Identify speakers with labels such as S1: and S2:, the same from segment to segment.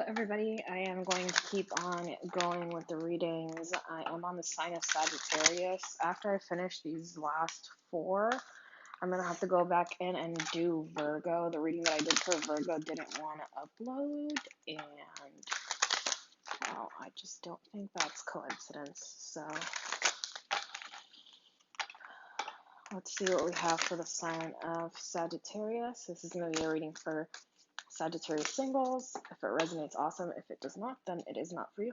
S1: everybody. I am going to keep on going with the readings. I am on the sign of Sagittarius. After I finish these last four, I'm going to have to go back in and do Virgo. The reading that I did for Virgo didn't want to upload, and well, I just don't think that's coincidence. So let's see what we have for the sign of Sagittarius. This is going to be a reading for Sagittarius singles. If it resonates, awesome. If it does not, then it is not for you.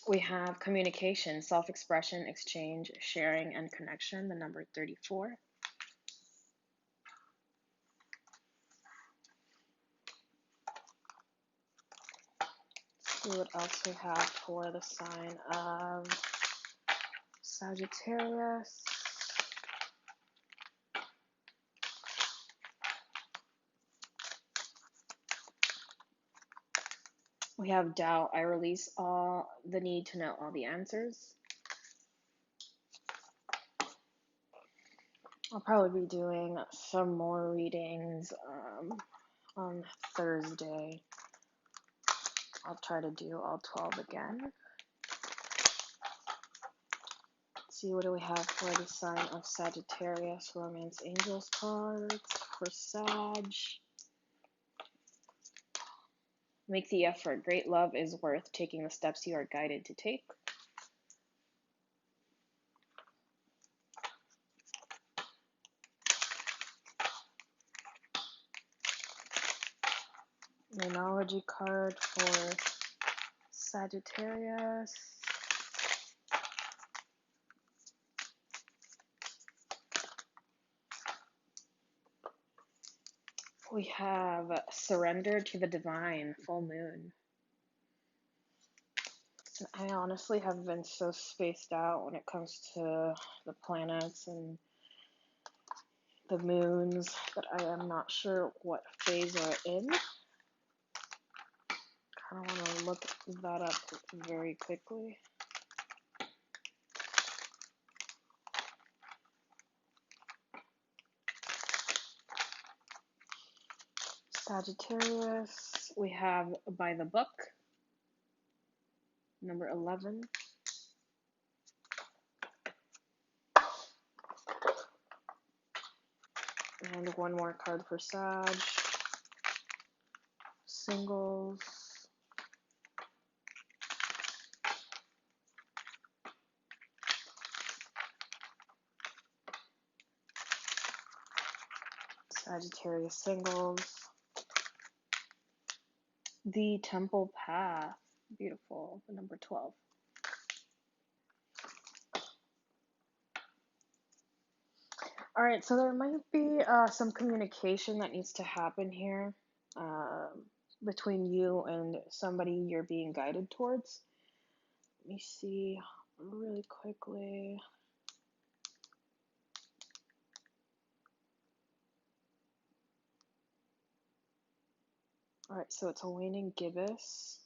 S1: We have communication, self-expression, exchange, sharing, and connection, the number 34. Let's see what else we have for the sign of Sagittarius. We have doubt. I release all the need to know all the answers. I'll probably be doing some more readings on Thursday. I'll try to do all 12 again. Let's see, what do we have for the sign of Sagittarius? Romance Angels cards for Sag. Make the effort. Great love is worth taking the steps you are guided to take. Numerology card for Sagittarius. We have surrender to the divine, full moon. I honestly have been so spaced out when it comes to the planets and the moons that I am not sure what phase we're in. I kind of want to look that up very quickly. Sagittarius, we have by the book, number 11. And one more card for Sag. Singles. Sagittarius singles. The Temple Path. Beautiful. The number 12. All right, so there might be some communication that needs to happen here between you and somebody you're being guided towards. Let me see really quickly. All right, so it's a waning gibbous.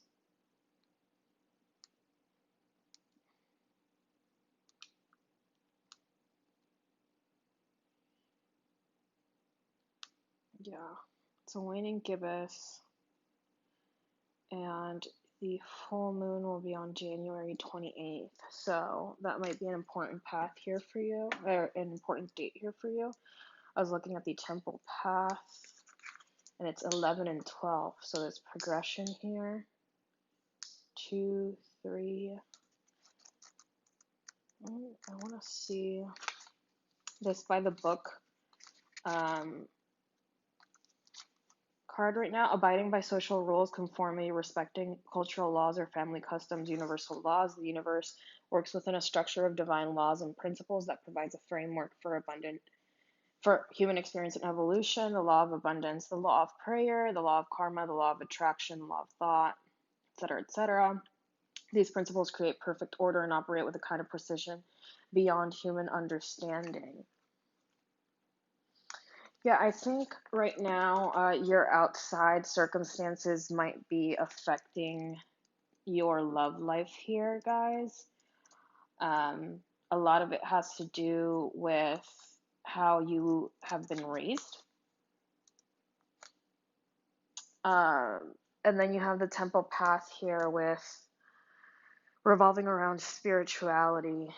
S1: Yeah, it's a waning gibbous. And the full moon will be on January 28th. So that might be an important path here for you, or an important date here for you. I was looking at the Temple Path, and it's 11 and 12. So there's progression here. 2, 3. I want to see this by the book card right now. Abiding by social rules, conformity, respecting cultural laws or family customs, universal laws. The universe works within a structure of divine laws and principles that provides a framework for human experience and evolution. The law of abundance, the law of prayer, the law of karma, the law of attraction, the law of thought, etc., etc. These principles create perfect order and operate with a kind of precision beyond human understanding. Yeah, I think right now your outside circumstances might be affecting your love life here, guys. A lot of it has to do with how you have been raised. And then you have the temple path here with revolving around spirituality.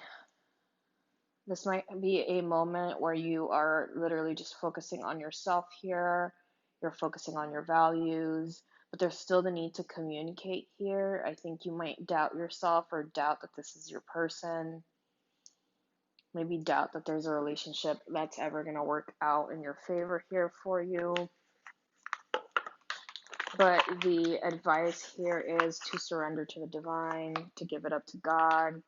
S1: This might be a moment where you are literally just focusing on yourself here. You're focusing on your values, but there's still the need to communicate here. I think you might doubt yourself or doubt that this is your person. Maybe doubt that there's a relationship that's ever going to work out in your favor here for you. But the advice here is to surrender to the divine, to give it up to God.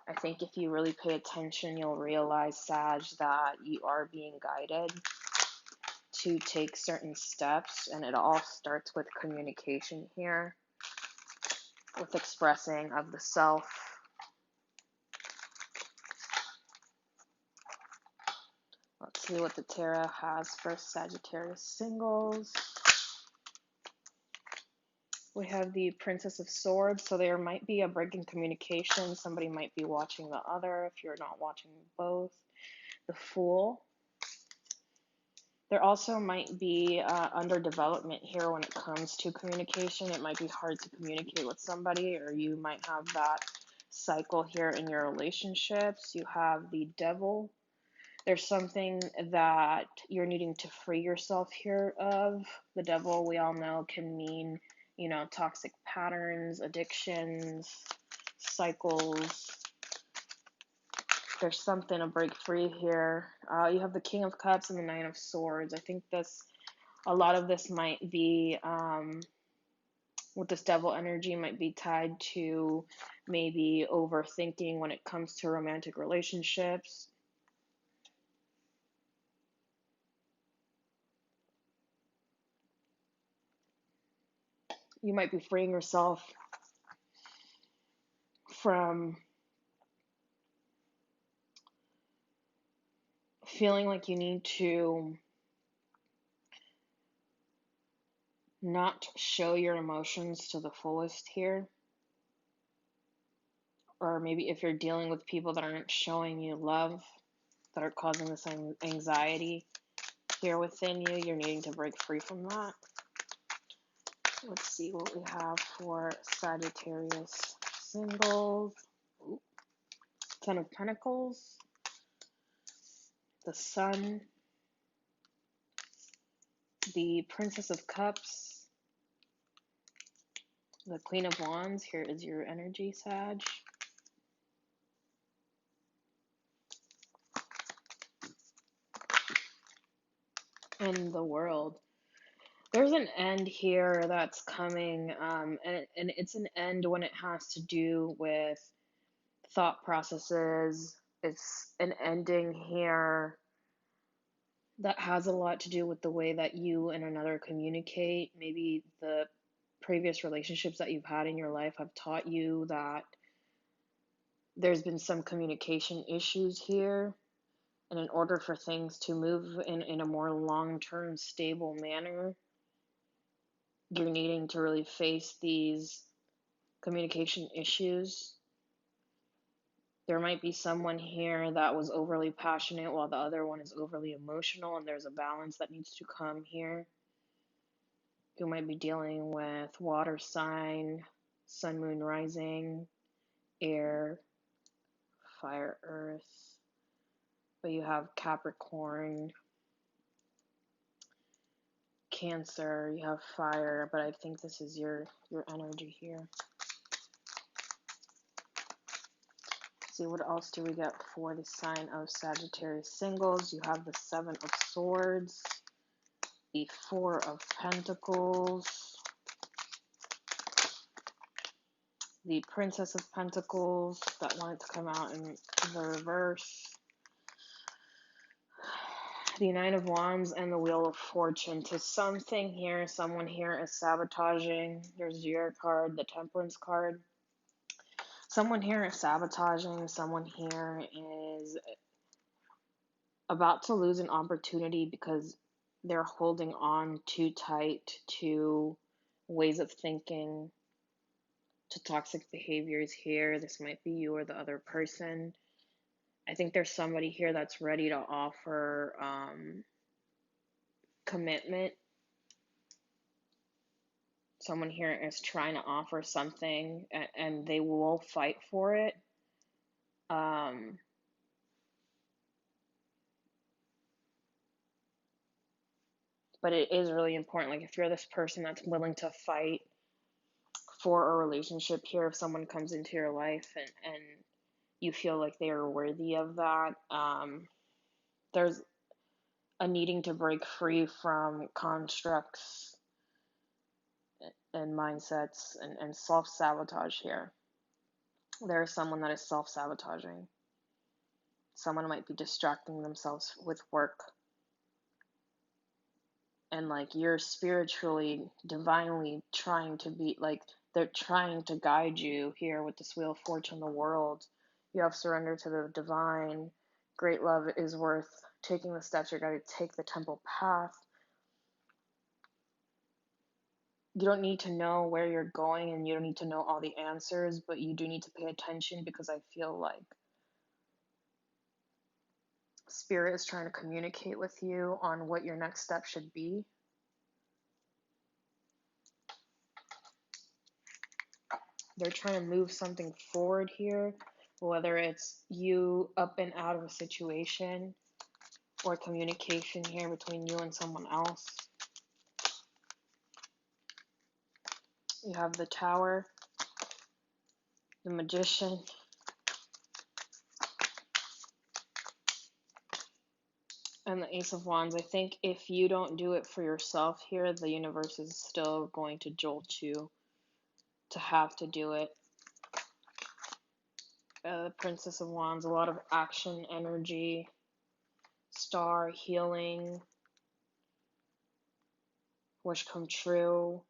S1: I think if you really pay attention, you'll realize, Sag, that you are being guided to take certain steps, and it all starts with communication here, with expressing of the self. Let's see what the tarot has for Sagittarius singles. We have the Princess of Swords, so there might be a break in communication. Somebody might be watching the other if you're not watching both. The Fool. There also might be underdevelopment here when it comes to communication. It might be hard to communicate with somebody, or you might have that cycle here in your relationships. You have the Devil. There's something that you're needing to free yourself here of. The Devil, we all know, can mean, toxic patterns, addictions, cycles. There's something to break free here. You have the King of Cups and the Nine of Swords. I think a lot of this might be, with this Devil energy, might be tied to maybe overthinking when it comes to romantic relationships. You might be freeing yourself from feeling like you need to not show your emotions to the fullest here. Or maybe if you're dealing with people that aren't showing you love, that are causing this anxiety here within you, you're needing to break free from that. Let's see what we have for Sagittarius singles. Ooh. Ten of Pentacles, the Sun, the Princess of Cups, the Queen of Wands. Here is your energy, Sag. And the World. There's an end here that's coming, and it's an end when it has to do with thought processes. It's an ending here that has a lot to do with the way that you and another communicate. Maybe the previous relationships that you've had in your life have taught you that there's been some communication issues here. And in order for things to move in a more long-term, stable manner, you're needing to really face these communication issues. There might be someone here that was overly passionate while the other one is overly emotional, and there's a balance that needs to come here. You might be dealing with water sign, sun, moon, rising, air, fire, earth. But you have Capricorn, Cancer, you have fire, but I think this is your energy here. See, what else do we get for the sign of Sagittarius singles? You have the Seven of Swords, the Four of Pentacles, the Princess of Pentacles that wanted to come out in the reverse, the Nine of Wands, and the Wheel of Fortune. To someone here is sabotaging. There's your card, the Temperance card. Someone here is sabotaging. Someone here is about to lose an opportunity because they're holding on too tight to ways of thinking, to toxic behaviors here. This might be you or the other person. I think there's somebody here that's ready to offer commitment. someone here is trying to offer something, and they will fight for it. Um, but it is really important. Like, if you're this person that's willing to fight for a relationship here, if someone comes into your life and you feel like they are worthy of that, there's a needing to break free from constructs and mindsets and self sabotage here. There is someone that is self sabotaging. Someone might be distracting themselves with work. And like you're spiritually, divinely trying to be like, they're trying to guide you here with this Wheel of Fortune, the world. You have surrender to the divine. Great love is worth taking the steps. You're going to take the temple path. You don't need to know where you're going and you don't need to know all the answers, but you do need to pay attention, because I feel like Spirit is trying to communicate with you on what your next step should be. They're trying to move something forward here, whether it's you up and out of a situation or communication here between you and someone else. You have the Tower, the Magician, and the Ace of Wands. I think if you don't do it for yourself here, the universe is still going to jolt you to have to do it. The Princess of Wands, a lot of action, energy, Star, healing, wish come true.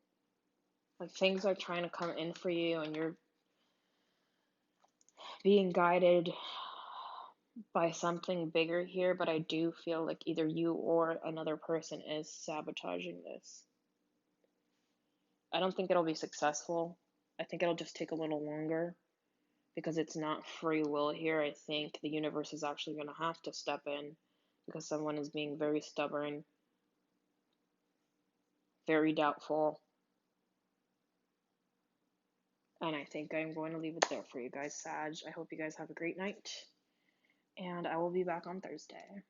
S1: Like, things are trying to come in for you and you're being guided by something bigger here, but I do feel like either you or another person is sabotaging this. I don't think it'll be successful. I think it'll just take a little longer because it's not free will here. I think the universe is actually going to have to step in because someone is being very stubborn, very doubtful. And I think I'm going to leave it there for you guys, Sag. I hope you guys have a great night. And I will be back on Thursday.